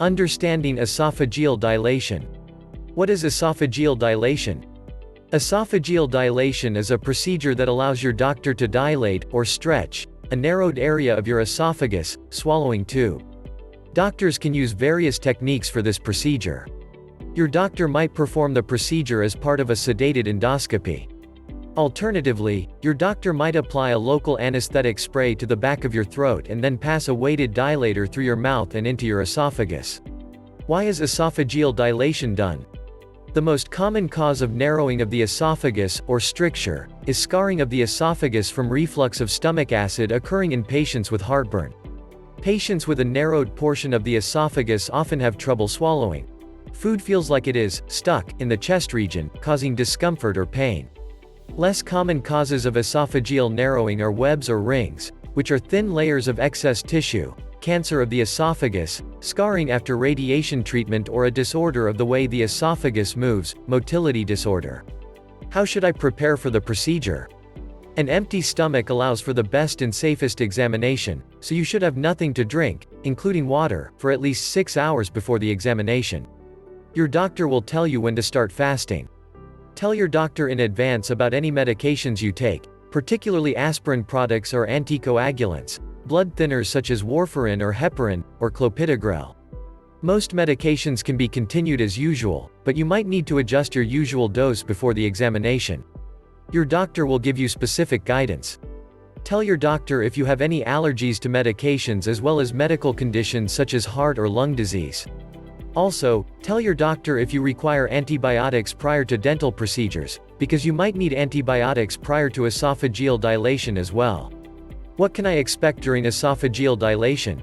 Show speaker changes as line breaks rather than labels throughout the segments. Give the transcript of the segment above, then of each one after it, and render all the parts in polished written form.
Understanding esophageal dilation. What is esophageal dilation? Esophageal dilation is a procedure that allows your doctor to dilate, or stretch, a narrowed area of your esophagus, swallowing tube. Doctors can use various techniques for this procedure. Your doctor might perform the procedure as part of a sedated endoscopy. Alternatively, your doctor might apply a local anesthetic spray to the back of your throat and then pass a weighted dilator through your mouth and into your esophagus. Why is esophageal dilation done? The most common cause of narrowing of the esophagus, or stricture, is scarring of the esophagus from reflux of stomach acid occurring in patients with heartburn. Patients with a narrowed portion of the esophagus often have trouble swallowing. Food feels like it is stuck in the chest region, causing discomfort or pain. Less common causes of esophageal narrowing are webs or rings, which are thin layers of excess tissue, cancer of the esophagus, scarring after radiation treatment, or a disorder of the way the esophagus moves, motility disorder. How should I prepare for the procedure? An empty stomach allows for the best and safest examination, so you should have nothing to drink, including water, for at least 6 hours before the examination. Your doctor will tell you when to start fasting. Tell your doctor in advance about any medications you take, particularly aspirin products or anticoagulants, blood thinners such as warfarin or heparin, or clopidogrel. Most medications can be continued as usual, but you might need to adjust your usual dose before the examination. Your doctor will give you specific guidance. Tell your doctor if you have any allergies to medications as well as medical conditions such as heart or lung disease. Also, tell your doctor if you require antibiotics prior to dental procedures, because you might need antibiotics prior to esophageal dilation as well. What can I expect during esophageal dilation?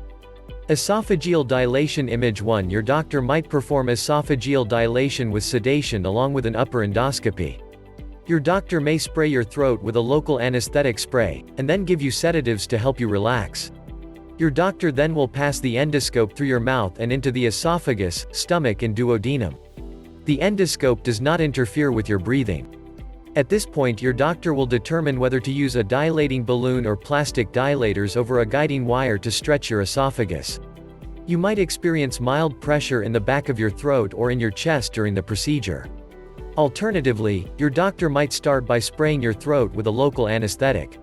Esophageal dilation. Image 1. Your doctor might perform esophageal dilation with sedation along with an upper endoscopy. Your doctor may spray your throat with a local anesthetic spray, and then give you sedatives to help you relax. Your doctor then will pass the endoscope through your mouth and into the esophagus, stomach and duodenum. The endoscope does not interfere with your breathing. At this point, your doctor will determine whether to use a dilating balloon or plastic dilators over a guiding wire to stretch your esophagus. You might experience mild pressure in the back of your throat or in your chest during the procedure. Alternatively, your doctor might start by spraying your throat with a local anesthetic.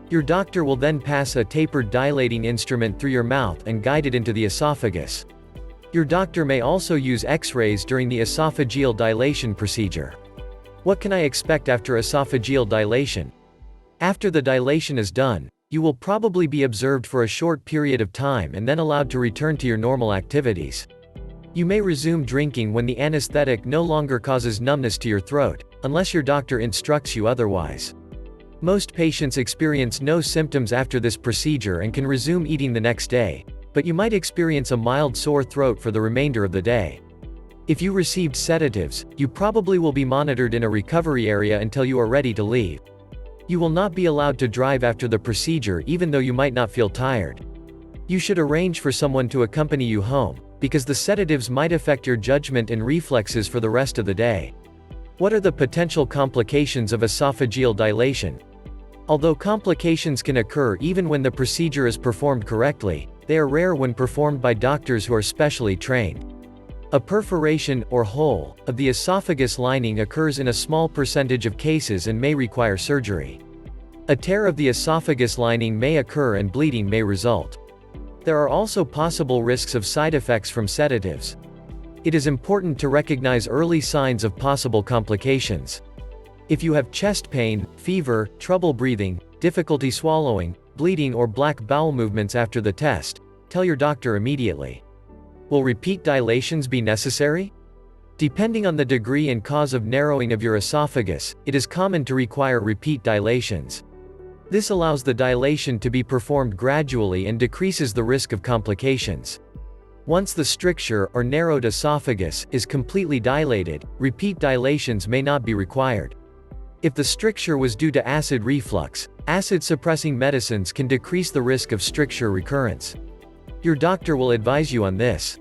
Your doctor will then pass a tapered dilating instrument through your mouth and guide it into the esophagus. Your doctor may also use X-rays during the esophageal dilation procedure. What can I expect after esophageal dilation? After the dilation is done, you will probably be observed for a short period of time and then allowed to return to your normal activities. You may resume drinking when the anesthetic no longer causes numbness to your throat, unless your doctor instructs you otherwise. Most patients experience no symptoms after this procedure and can resume eating the next day, but you might experience a mild sore throat for the remainder of the day. If you received sedatives, you probably will be monitored in a recovery area until you are ready to leave. You will not be allowed to drive after the procedure even though you might not feel tired. You should arrange for someone to accompany you home, because the sedatives might affect your judgment and reflexes for the rest of the day. What are the potential complications of esophageal dilation? Although complications can occur even when the procedure is performed correctly, they are rare when performed by doctors who are specially trained. A perforation, or hole, of the esophagus lining occurs in a small percentage of cases and may require surgery. A tear of the esophagus lining may occur and bleeding may result. There are also possible risks of side effects from sedatives. It is important to recognize early signs of possible complications. If you have chest pain, fever, trouble breathing, difficulty swallowing, bleeding or black bowel movements after the test, tell your doctor immediately. Will repeat dilations be necessary? Depending on the degree and cause of narrowing of your esophagus, it is common to require repeat dilations. This allows the dilation to be performed gradually and decreases the risk of complications. Once the stricture, or narrowed esophagus, is completely dilated, repeat dilations may not be required. If the stricture was due to acid reflux, acid-suppressing medicines can decrease the risk of stricture recurrence. Your doctor will advise you on this.